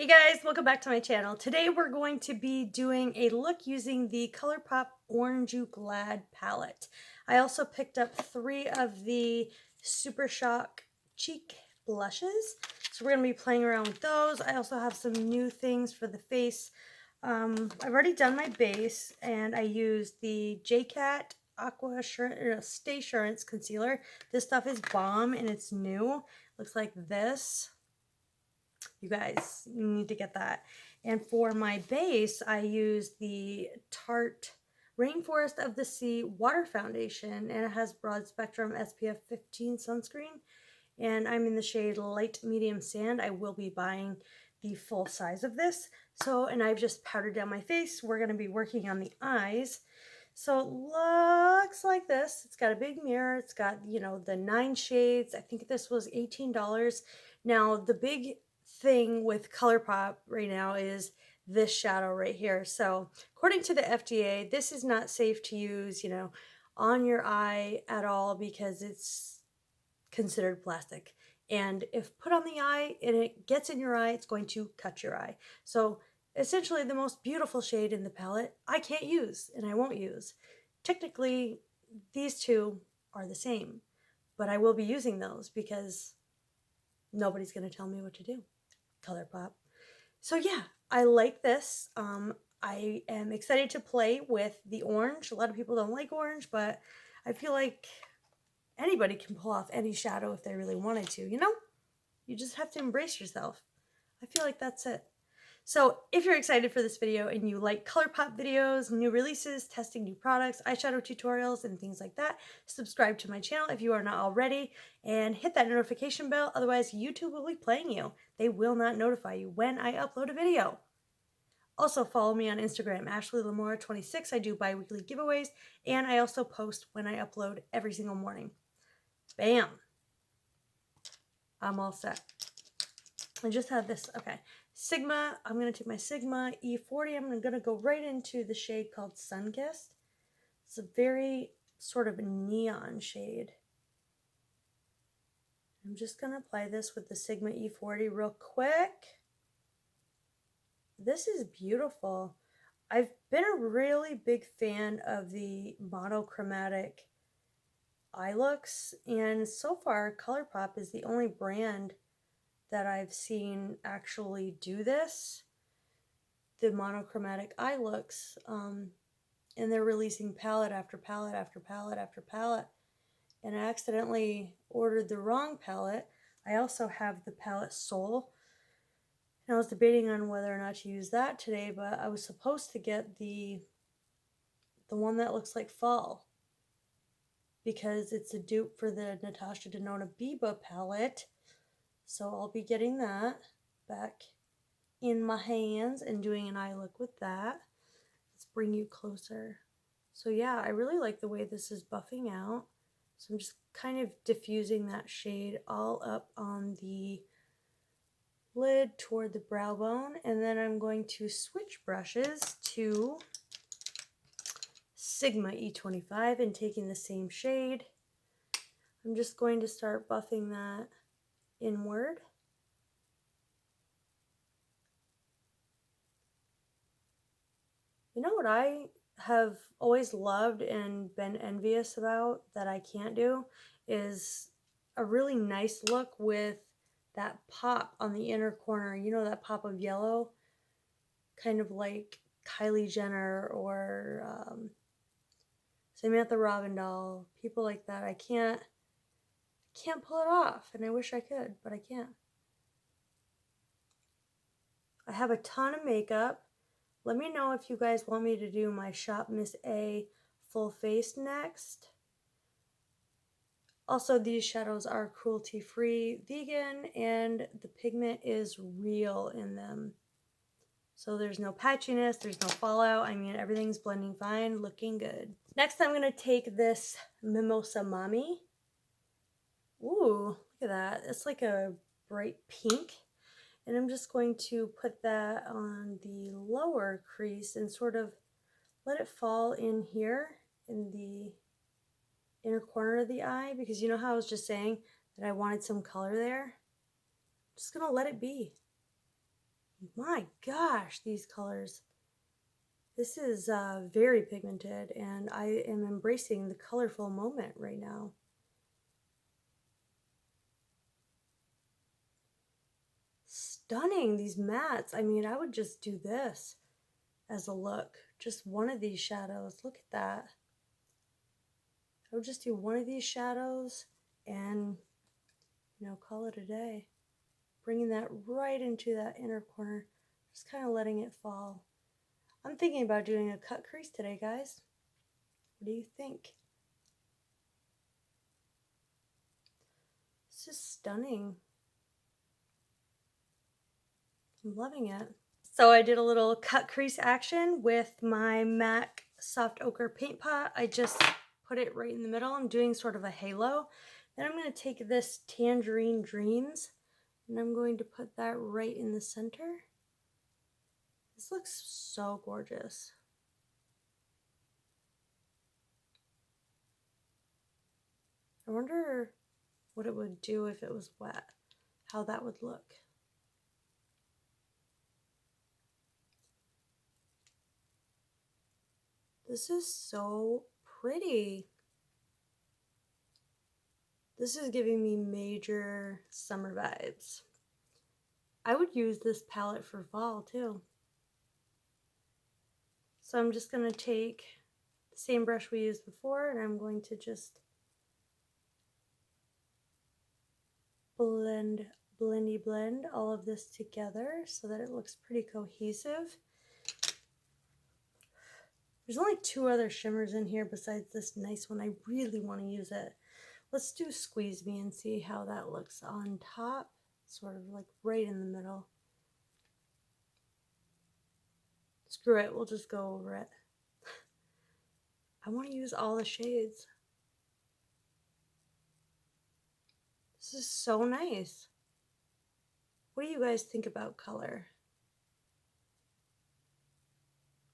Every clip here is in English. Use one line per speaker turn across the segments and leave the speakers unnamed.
Hey guys, welcome back to my channel. Today we're going to be doing a look using the Colourpop Orange You Glad palette. I also picked up 3 of the Super Shock cheek blushes. So we're going to be playing around with those. I also have some new things for the face. I've already done my base and I used the JCat Aqua Stay Assurance Concealer. This stuff is bomb and it's new. Looks like this. You guys need to get that. And for my base, I use the Tarte Rainforest of the Sea Water Foundation, and it has broad spectrum SPF 15 sunscreen. And I'm in the shade Light Medium Sand. I will be buying the full size of this. And I've just powdered down my face. We're going to be working on the eyes. So it looks like this. It's got a big mirror. It's got, the 9 shades. I think this was $18. Now, the big thing with Colourpop right now is this shadow right here. So according to the FDA, this is not safe to use, on your eye at all because it's considered plastic. And if put on the eye and it gets in your eye, it's going to cut your eye. So essentially the most beautiful shade in the palette I can't use and I won't use. Technically, these two are the same, but I will be using those because nobody's going to tell me what to do. Colourpop. So yeah, I like this. I am excited to play with the orange. A lot of people don't like orange, but I feel like anybody can pull off any shadow if they really wanted to, You just have to embrace yourself. I feel like that's it. So if you're excited for this video and you like Colourpop videos, new releases, testing new products, eyeshadow tutorials, and things like that, subscribe to my channel if you are not already, and hit that notification bell. Otherwise, YouTube will be playing you. They will not notify you when I upload a video. Also, follow me on Instagram, AshleyLamora26. I do bi-weekly giveaways, and I also post when I upload every single morning. Bam! I'm all set. I just have this, okay. Sigma, I'm going to take my Sigma E40. I'm going to go right into the shade called Sunkissed. It's a very sort of neon shade. I'm just going to apply this with the Sigma E40 real quick. This is beautiful. I've been a really big fan of the monochromatic eye looks, and so far Colourpop is the only brand that I've seen actually do this, the monochromatic eye looks, and they're releasing palette after palette after palette after palette, and I accidentally ordered the wrong palette. I also have the palette Soul, and I was debating on whether or not to use that today, but I was supposed to get the one that looks like fall, because it's a dupe for the Natasha Denona Biba palette. So I'll be getting that back in my hands and doing an eye look with that. Let's bring you closer. So yeah, I really like the way this is buffing out. So I'm just kind of diffusing that shade all up on the lid toward the brow bone. And then I'm going to switch brushes to Sigma E25 and taking the same shade. I'm just going to start buffing that inward. You know what I have always loved and been envious about that I can't do is a really nice look with that pop on the inner corner. You know, that pop of yellow, kind of like Kylie Jenner or Samantha Robin doll, people like that. I can't pull it off, and I wish I could, but I can't. I have a ton of makeup. Let me know if you guys want me to do my Shop Miss A full face next. Also, these shadows are cruelty-free, vegan, and the pigment is real in them. So there's no patchiness, there's no fallout. I mean, everything's blending fine, looking good. Next, I'm going to take this Mimosa Mommy. Ooh, look at that. It's like a bright pink. And I'm just going to put that on the lower crease and sort of let it fall in here in the inner corner of the eye, because you know how I was just saying that I wanted some color there? I'm just going to let it be. My gosh, these colors. This is very pigmented, and I am embracing the colorful moment right now. Stunning, these mattes. I mean, I would just do this as a look. Just one of these shadows. Look at that. I would just do one of these shadows and, you know, call it a day. Bringing that right into that inner corner. Just kind of letting it fall. I'm thinking about doing a cut crease today, guys. What do you think? This is stunning. I'm loving it. So I did a little cut crease action with my MAC Soft Ochre Paint Pot. I just put it right in the middle. I'm doing sort of a halo. Then I'm going to take this Tangerine Dreams and I'm going to put that right in the center. This looks so gorgeous. I wonder what it would do if it was wet, how that would look. This is so pretty. This is giving me major summer vibes. I would use this palette for fall too. So I'm just going to take the same brush we used before and I'm going to just blend all of this together so that it looks pretty cohesive. There's only two other shimmers in here besides this nice one. I really want to use it. Let's do Squeeze Me and see how that looks on top, sort of like right in the middle. Screw it, we'll just go over it. I want to use all the shades. This is so nice. What do you guys think about color?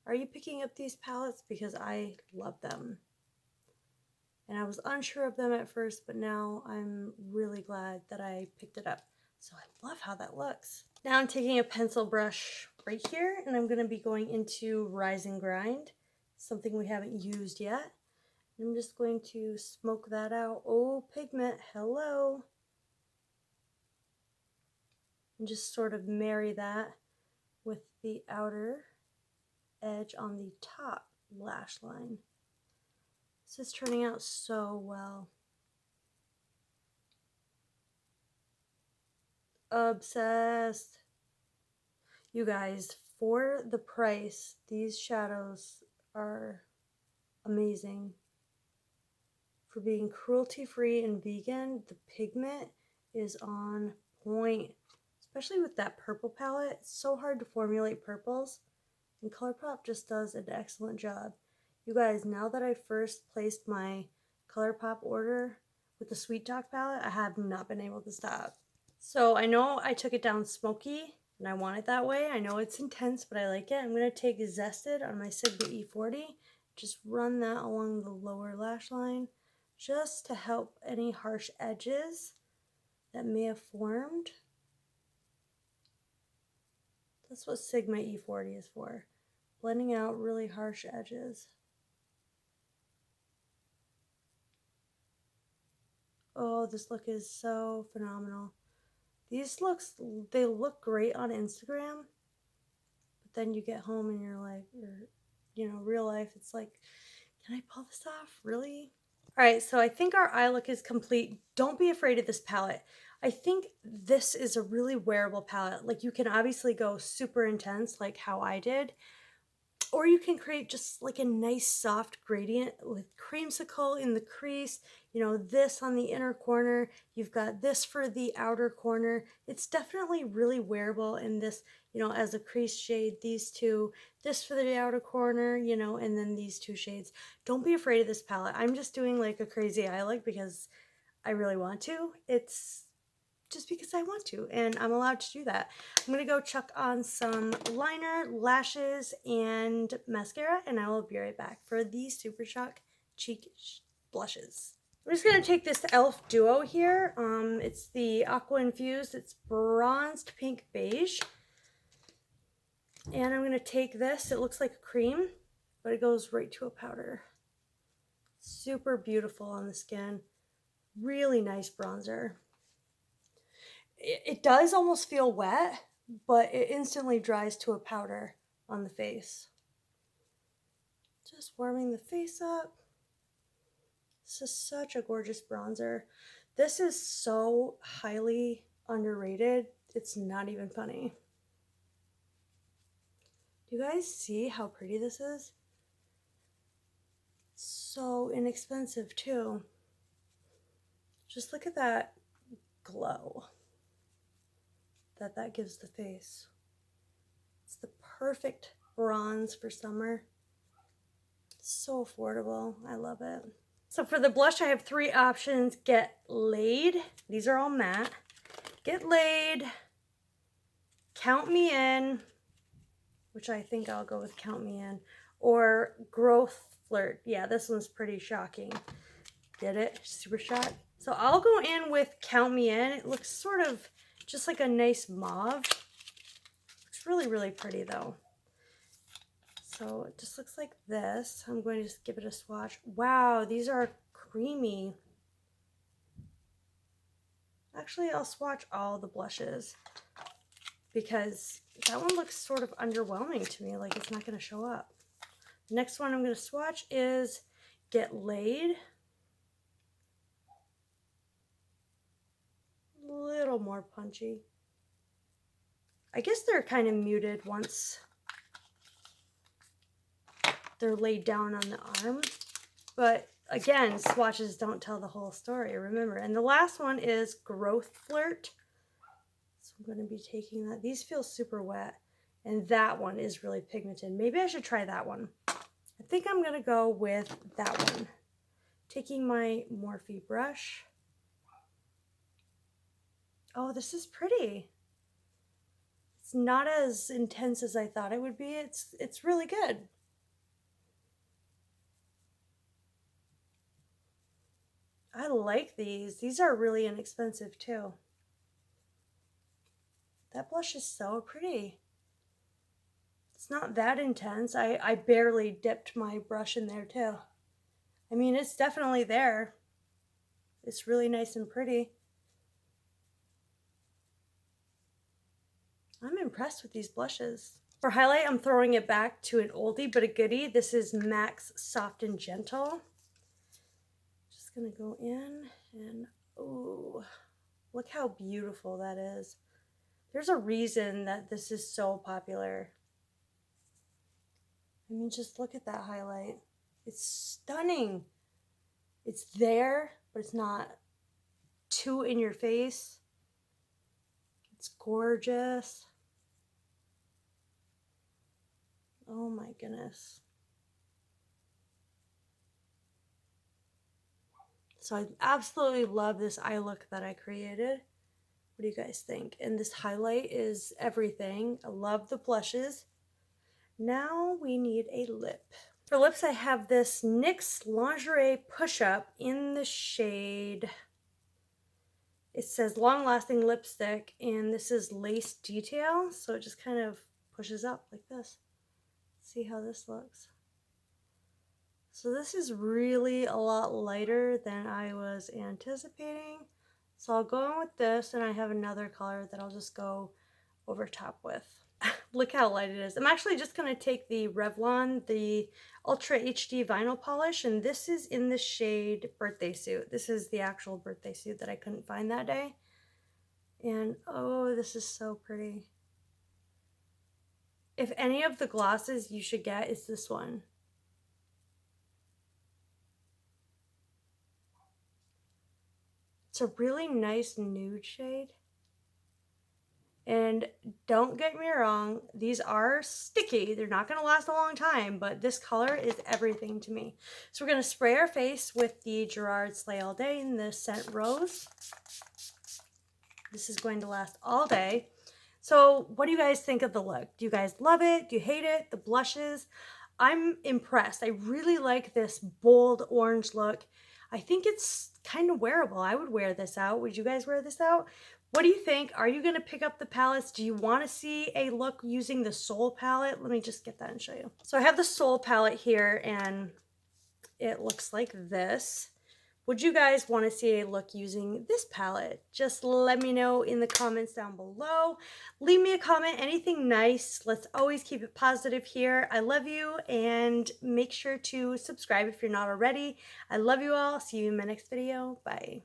Are you picking up these palettes? Because I love them. And I was unsure of them at first, but now I'm really glad that I picked it up. So I love how that looks. Now I'm taking a pencil brush right here and I'm going to be going into Rise and Grind, something we haven't used yet. I'm just going to smoke that out. Oh, pigment, hello. And just sort of marry that with the outer edge on the top lash line. This is turning out so well. Obsessed. You guys, for the price, these shadows are amazing. For being cruelty-free and vegan, the pigment is on point. Especially with that purple palette. It's so hard to formulate purples. And Colourpop just does an excellent job. You guys, now that I first placed my Colourpop order with the Sweet Talk palette, I have not been able to stop. So I know I took it down smoky, and I want it that way. I know it's intense, but I like it. I'm going to take Zested on my Sigma E40, just run that along the lower lash line, just to help any harsh edges that may have formed. That's what Sigma E40 is for, blending out really harsh edges. Oh, this look is so phenomenal. These looks, they look great on Instagram, but then you get home and you're like, or, you know, real life, it's like, can I pull this off? Really? All right, so I think our eye look is complete. Don't be afraid of this palette. I think this is a really wearable palette. Like, you can obviously go super intense like how I did, or you can create just like a nice soft gradient with creamsicle in the crease, you know, this on the inner corner, you've got this for the outer corner. It's definitely really wearable in this, you know, as a crease shade, these two, this for the outer corner, you know, and then these two shades. Don't be afraid of this palette. I'm just doing like a crazy eye look because I really want to. It's just because I want to, and I'm allowed to do that. I'm going to go chuck on some liner, lashes, and mascara, and I will be right back for the Super Shock Cheek Blushes. I'm just going to take this e.l.f. duo here. It's the Aqua Infused. It's bronzed pink beige. And I'm going to take this, it looks like a cream, but it goes right to a powder. Super beautiful on the skin. Really nice bronzer. It does almost feel wet, but it instantly dries to a powder on the face. Just warming the face up. This is such a gorgeous bronzer. This is so highly underrated. It's not even funny. Do you guys see how pretty this is? So inexpensive too. Just look at that glow that gives the face. It's the perfect bronze for summer. So affordable. I love it. So for the blush, I have 3 options. Get Laid. These are all matte. Get Laid. Count Me In, which I think I'll go with Count Me In. Or Growth Flirt. Yeah, this one's pretty shocking. Get it? Super shock. So I'll go in with Count Me In. It looks sort of just like a nice mauve. Looks really, really pretty though. So it just looks like this. I'm going to just give it a swatch. Wow, these are creamy. Actually, I'll swatch all the blushes because that one looks sort of underwhelming to me, like it's not going to show up. The next one I'm going to swatch is Get Laid. A little more punchy. I guess they're kind of muted once they're laid down on the arm, but again, swatches don't tell the whole story, remember. And the last one is Growth Flirt. So I'm going to be taking that. These feel super wet, and that one is really pigmented. Maybe I should try that one. I think I'm going to go with that one. Taking my Morphe brush. Oh, this is pretty. It's not as intense as I thought it would be. It's really good. I like these. These are really inexpensive too. That blush is so pretty. It's not that intense. I barely dipped my brush in there too. I mean, it's definitely there. It's really nice and pretty. I'm impressed with these blushes. For highlight, I'm throwing it back to an oldie but a goodie. This is MAC's Soft and Gentle. Just gonna go in and, ooh, look how beautiful that is. There's a reason that this is so popular. I mean, just look at that highlight. It's stunning. It's there, but it's not too in your face. It's gorgeous. Oh my goodness. So I absolutely love this eye look that I created. What do you guys think? And this highlight is everything. I love the blushes. Now we need a lip. For lips, I have this NYX Lingerie Push-Up in the shade. It says Long Lasting Lipstick, and this is Lace Detail. So it just kind of pushes up like this. See how this looks. So this is really a lot lighter than I was anticipating. So I'll go in with this, and I have another color that I'll just go over top with. Look how light it is. I'm actually just going to take the Revlon, the Ultra HD Vinyl Polish, and this is in the shade Birthday Suit. This is the actual birthday suit that I couldn't find that day. And oh, this is so pretty. If any of the glosses you should get is this one. It's a really nice nude shade. And don't get me wrong, these are sticky. They're not going to last a long time, but this color is everything to me. So we're going to spray our face with the Gerard Slay All Day in the scent Rose. This is going to last all day. So what do you guys think of the look? Do you guys love it? Do you hate it? The blushes? I'm impressed. I really like this bold orange look. I think it's kind of wearable. I would wear this out. Would you guys wear this out? What do you think? Are you going to pick up the palettes? Do you want to see a look using the Soul palette? Let me just get that and show you. So I have the Soul palette here and it looks like this. Would you guys want to see a look using this palette? Just let me know in the comments down below. Leave me a comment, anything nice. Let's always keep it positive here. I love you, and make sure to subscribe if you're not already. I love you all. See you in my next video. Bye.